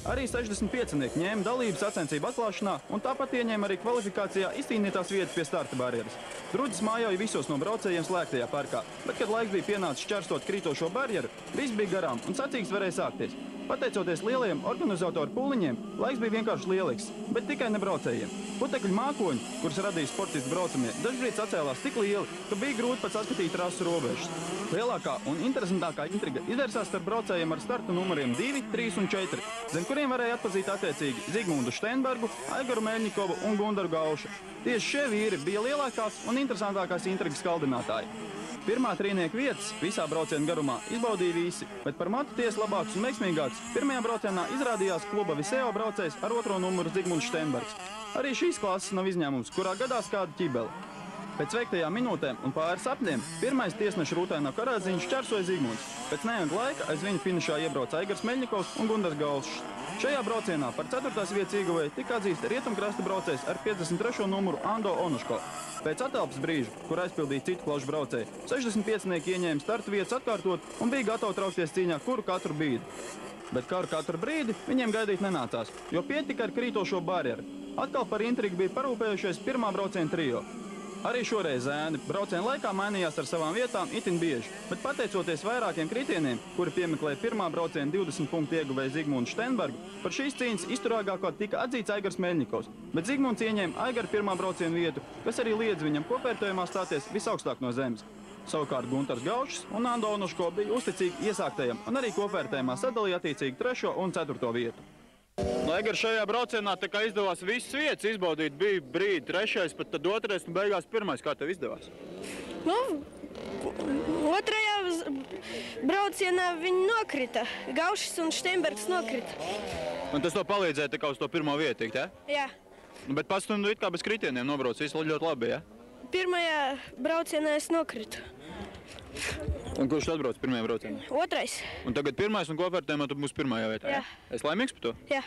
Arī 65-nieki ņēma dalību sacensību atklāšanā un tāpat ieņēma arī kvalifikācijā izcīnītās vietas pie starta barjeras. Drudzis mājoja visos no braucējiem slēgtajā parkā, bet, kad laiks bija pienācis šķērsot krītošo barjeru, viss bija garām un sacīks varēja sākties. Pateicoties lielajiem organizatoru pūliņiem, laiks bija vienkārši lielisks, bet tikai ne braucējiem. Putekļu mākoņi, kurus radīja sportistu braucamie, dažbrīd sacēlās tik lieli, ka bija grūti pat saskatīt trases robežas. Lielākā un interesantākā intriga izvērsās starp braucējiem ar starta numuriem 2, 3 un 4, zem kuriem varēja atpazīt attiecīgi Zigmundu Steinbergu, Aigaru Meļņikovu un Gundaru Gaušu. Tieši šie vīri bija lielākās un interesantākās intrigas kaldinātāji. Pirmā trīnieka vietas visā brauciena garumā izbaudīja visi, bet par matu tiesu labāks un veiksmīgāks pirmajā braucienā izrādījās kluba Viseo braucējs ar 2. numuru Zigmunds Steinbergs. Arī šīs klases nav izņēmums, kurā gadās kāda ķibele. Pēc veiktajām minūtēm un pāris apļiem pirmais tiesneša rūtainā karādziņš šķērsoja Zigmunds. Pēc neilga laika aiz viņa finišā iebrauca Aigars Meļņikovs un Gundars Gaušs. Šajā braucienā par 4. vietas ieguvēju tika atzīts rietumkrasta braucējs ar 53. numuru Ando Onuško. Pēc atelpas brīža, kur aizpildīja citu klašu braucēju, 65-nieki ieņēma starta vietas atkārtot un bija gatavi traukties cīņā katru brīdi. Bet katru brīdi viņiem gaidīt nenācās, jo pietika ar krītošo barjeru. Atkal par intrigu bija parūpējušies pirmā brauciena trio. Arī šoreiz zēni brauciena laikā mainījās ar savām vietām itin bieži, bet pateicoties vairākiem kritieniem, kuri piemeklēja pirmā brauciena 20 punktu ieguvēju Zigmundu Steinbergu, par šīs cīņas izturīgāko tika atzīts Aigars Meļņikovs, bet Zigmunds ieņēma Aigara pirmā brauciena vietu, kas arī liedz viņam kopvērtējumā stāties visaugstāk no zemes. Savukārt Gundars Gaušs un Ando Onuško bija uzticīgi iesāktajam un arī kopvērtējumā sadalīja attiecīgi 3. un 4. vietu. Aigar, šajā braucienā tā kā izdevās visas vietas izbaudīt, bija brīdi 3., pat tad 2. un beigās 1. Kā tev izdevās? Nu, 2. braucienā viņi nokrita. Gaušs un Steinbergs nokrita. Un tas to palīdzēja tā kā uz to 1. vietu, tikt, ja? Jā. Bet pats tu it kā bez kritieniem nobrauc, viss ļoti labi, ja? 1. braucienā es nokritu. Un kurš atbrauc 1. braucienā? 2. Un tagad 1. un kopvērtējumā tu būsi 1. vietā, Jā. ja? Es laimīgs par to? Jā.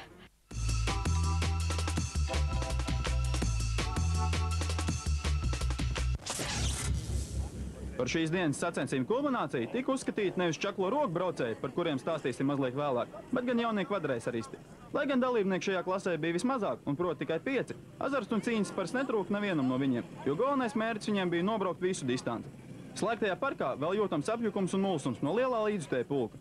Par šīs dienas sacensību kulmināciju tika uzskatīti nevis čaklo roku braucēji, par kuriem stāstīsim mazliet vēlāk, bet gan jaunie kvadrēsaristi. Lai gan dalībnieki šajā klasē bija vismazāk, un proti tikai 5, azarts un cīņas pars netrūka nevienam no viņiem, jo galvenais mērķis viņiem bija nobraukt visu distanci. Slēgtajā parkā vēl jūtams apjukums un mulsums no lielā līdzjutēja pulka.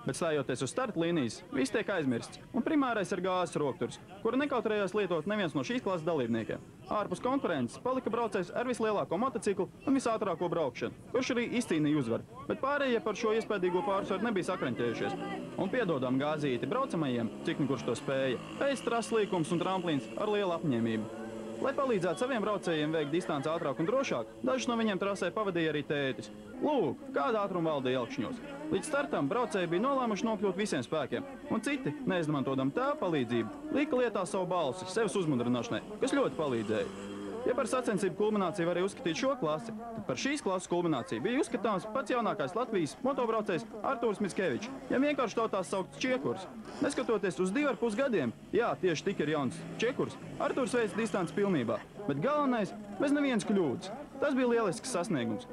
Bet stājoties uz starta līnijas, viss tiek aizmirsts, un primārais ir gāzes rokturs, kuru nekautrējās lietot neviens no šīs klases dalībniekiem. Ārpus konkurences palika braucējs ar vislielāko motociklu un visātrāko braukšanu, kurš arī izcīnīja uzvaru, bet pārējie par šo iespējīgo pārsvaru nebija sakraņķējušies. Un piedodam gāzīti braucamajiem, cik nu kurš to spēja, pēc trases līkums un tramplīns ar lielu apņēmību. Lai palīdzētu saviem braucējiem veikt distanci ātrāk un drošāk, dažus no viņiem trasē pavadīja arī tētis. Lūk, kāda ātruma valdīja Elkšņos. Līdz startam braucēji bija nolēmuši nokļūt visiem spēkiem, un citi, neizmantodam tēva palīdzību, lika lietā savu balsi sevis uzmundrināšanai, kas ļoti palīdzēja. Ja par sacensību kulmināciju varēja uzskatīt šo klasi, tad par šīs klases kulmināciju bija uzskatāms pats jaunākais Latvijas motobraucējs Artūrs Mickevičs, ja vienkārši tautās saukts Čiekurs. Neskatoties uz 2,5 gadiem, jā, tieši tik ir jauns Čiekurs, Artūrs veica distanci pilnībā, bet galvenais bez nevienas kļūdas. Tas bija lielisks sasniegums.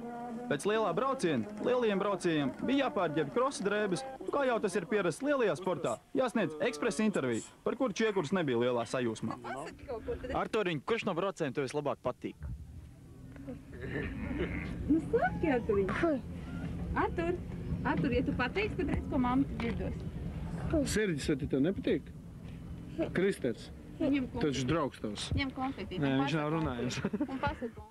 Pēc lielā brauciena lielajiem braucējiem bija jāpārģēb krosa drēbes, kā jau tas ir pierasts lielajā sportā, jāsniedz ekspresa intervija, par kuru Čiekurs nebija lielā sajūsmā. Artūriņ, kurš no braucējiem tev vislabāk patīk? Nu, saki, Artūriņ. Artūr, ja tu pateiksi, tad redz, ko mamma tev iedos. Serģis, vai tev nepatīk? Kristers, taču draugs tavs. Ņem konfetīti. Nē, viņš nav runājams. Un pasaka.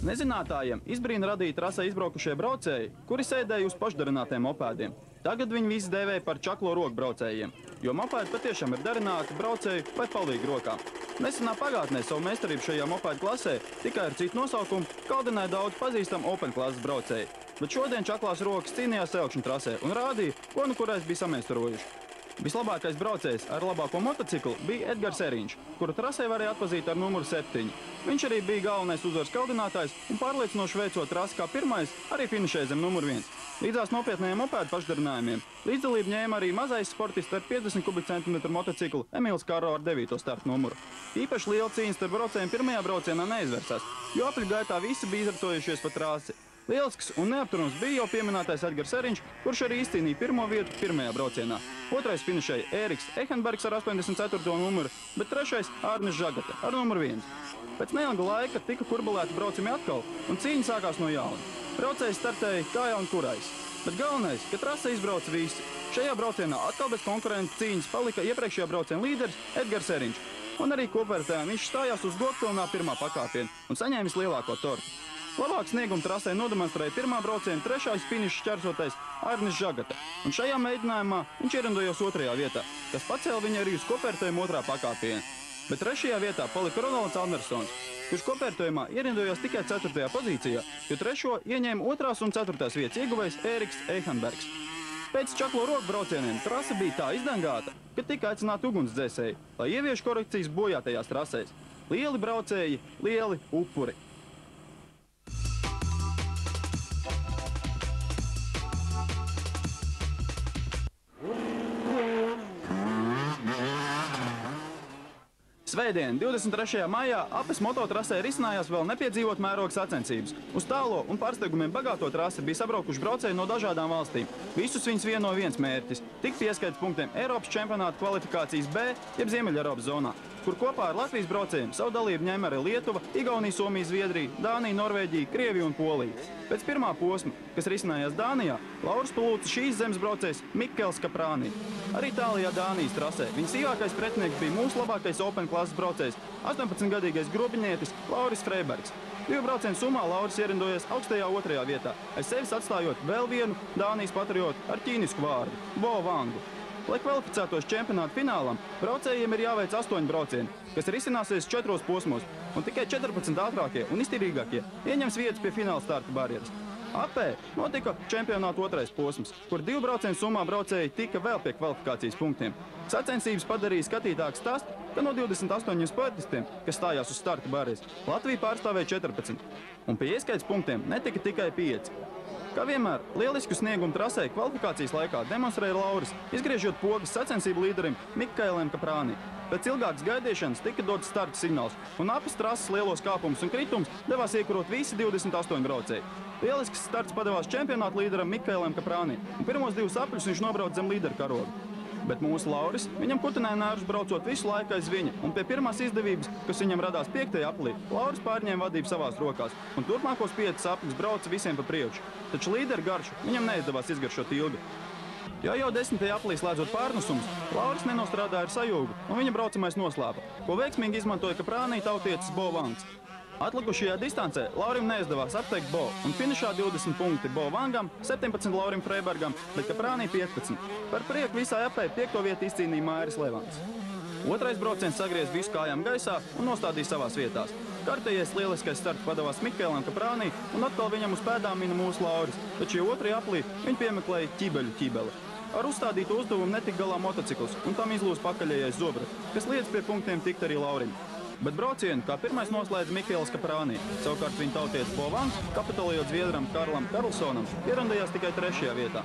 Nezinātājiem izbrīna radīja trasē izbraukušie braucēji, kuri sēdēja uz pašdarinātiem mopēdiem. Tagad viņi visi dēvēja par čaklo roku braucējiem, jo mopēdi patiešām ir darināti braucēju vai palīgi rokām. Nesenā pagātnē savu meistarību šajā mopēdu klasē tikai ar citu nosaukumu kaldināja daudz pazīstamu Open klases braucēji, bet šodien čaklās rokas cīnījās Elkšņu trasē un rādīja, ko nu kurais bija sameistarojuši. Vislabākais braucējs ar labāko motociklu bija Edgars Eriņš, kuru trasē varēja atpazīt ar numuru 7. Viņš arī bija galvenais uzvaras kaldinātājs un pārliecinoši veicot trasi kā pirmais, arī finišēja zem numuru 1. Līdzās nopietnējiem mopēdu pašdarinājumiem līdzdalību ņēma arī mazais sportists ar 50 kubikcentimetru motociklu Emīls Karo ar 9. starta numuru. Īpaši liela cīņa starp braucējiem pirmajā braucienā neizvērsās, jo apļu gaitā visi bija izratojušies pa trasi. Lielisks un neapturams bija jau pieminētais Edgars Seriņš, kurš arī izcīnīja pirmo vietu pirmajā braucienā. Otrais finišēja Ēriks Ehenbergs ar 84. numuru, bet trešais Arnis Žagate ar numuru 1. Pēc neilga laika tika kurbulēti braucami atkal, un cīņa sākās no jauna. Braucēji startēja kā jau un kurais. Bet galvenais, ka trase izbrauca visi. Šajā braucienā atkal bez konkurentu cīņas palika iepriekšējā brauciena līderis Edgars Seriņš. Un arī kopvērtējā viņš stājās uz gokpilnā pirmā pakāpiena un saņēmis lielāko tortu. Labāk sniegumu trasē nodemonstrēja pirmā brauciena trešais finiša šķērsotais Arnis Žagate. Un šajā mēģinājumā viņš ierindojās 2. vietā, kas pacēla viņu arī uz kopvērtējumu 2. pakāpiena. Bet 3. vietā palika Ronalds Andersons, kurš kopvērtējumā ierindojās tikai 4. pozīcijā, jo 3. ieņēma 2. un 4. vietas ieguvējs Ēriks Ehenbergs. Pēc čaklo roku braucieniem trase bija tā izdangāta, ka tika aicināti ugunsdzēsēji, lai ievieš korekcijas bojātajās trasēs. Lieli braucēji, lieli upuri. Svētdien, 23. maijā, Apes mototrasē risinājās vēl nepiedzīvot mēroga sacensības. Uz tālo un pārsteigumiem bagāto trasi bija sabraukuši braucēji no dažādām valstīm. Visus viņus vieno viens mērķis – tikt pieskaits punktiem Eiropas čempionāta kvalifikācijas B, jeb Ziemeļeiropas zonā, kur kopā ar Latvijas braucējiem savu dalību ņem arī Lietuva, Igaunija, Somija, Zviedrija, Dānija, Norvēģija, Krievija un Polija. Pēc pirmā posma, kas risinājās Dānijā, Lauris palūca šīs zemes braucējs Mikels Kaprāni. Arī tālajā Dānijas trasē viņa sīvākais pretinieks bija mūsu labākais Open klases braucējs, 18-gadīgais grobiņietis Lauris Freibergs. 2 braucienu summā Lauris ierindojies augstajā 2. vietā, aiz sevis atstājot vēl vienu Dānijas patriotu ar ķīnisku vārdu – Bo Vangu. Lai kvalificētos čempionāta finālam, braucējiem ir jāveic 8 braucieni, kas risināsies 4 posmos, un tikai 14 ātrākie un izturīgākie ieņems vietas pie fināla starta barjeras. Apē notika čempionāta 2. posms, kur 2 braucienu summā braucēji tika vēl pie kvalifikācijas punktiem. Sacensības padarīja skatītāks tas, ka no 28 sportistiem, kas stājās uz starta barjeras, Latvija pārstāvēja 14, un pie ieskaits punktiem netika tikai 5. Kā vienmēr, lielisku sniegumu trasē kvalifikācijas laikā demonstrēja Lauris, izgriežot pogas sacensību līderim Mikēlam Kaprāni. Pēc ilgākas gaidīšanas tika dots starta signāls, un Apes trases lielos kāpumus un kritumus devās iekurot visi 28 braucēji. Lielisks starts padevās čempionāta līderam Mikēlam Kaprāni, un pirmos 2 apļus viņš nobrauc zem līdera karoga. Bet mūsu Lauris viņam kutināja nērus braucot visu laiku aiz viņa, un pie pirmās izdevības, kas viņam radās 5. aplī, Lauris pārņēma vadību savās rokās, un turpmākos 5 apļus brauca visiem pa priekšu. Taču līderu garšu viņam neizdevās izgaršot ilgi. Jo jau 10. aplī slēdzot pārnesumus, Lauris nenostrādāja ar sajūgu, un viņa braucamais noslēpa, ko veiksmīgi izmantoja Kaprānī tautietis Bo Vangs. Atlikušajā distancē Laurim neizdevās apteikt Bo, un finišā 20 punkti Bo Vangam, 17 Laurim Freibergam, bet Kaprānī 15. Par prieku visai apē 5. vietu izcīnīja Mairis Levants. 2. brauciens sagriez visu kājām gaisā un nostādīja savās vietās. Kārtējies lieliskais starts padevās Mikēlam Kaprānī, un atkal viņam uz pēdām mina mūsu Lauris, taču jau 2. aplī viņi piemeklēja ķibeli. Ar uzstādītu uzdevumu netika galā motocikls, un tam izlūs pakaļējais Zobras, kas liedz pie punktiem tikt arī Laurim. Bet braucienu kā pirmais noslēdz Mikēls Kaprāni. Savukārt viņa tautietis Bo Vangs, kapitulējot zviedram Karlam Karlsonam, ierindojās tikai 3. vietā.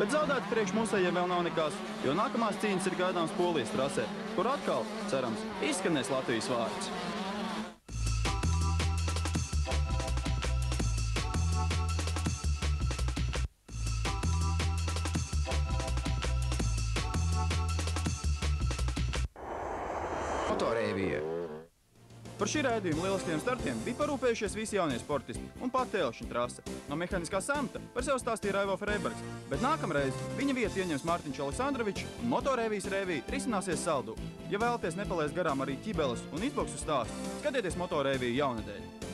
Bet zaudēt priekš mūsējiem vēl nav nekās, jo nākamās cīņas ir gaidāms Polijas trasē, kur atkal, cerams, izskanēs Latvijas vārds. Motorēvija. Par šī raidījuma lieliskiem startiem bija parūpējušies visi jaunie sportisti un pati Elšņa trase. No mehāniskā samta par sevi stāstīja Raivo Freibergs, bet nākamreiz viņa vietu ieņems Mārtiņš Aleksandrovičs un Motorēvijas rēvija risināsies Saldū. Ja vēlaties nepalaist garām arī ķibeles un izboksu stāstu, skatieties Motorēviju jaunadēļ.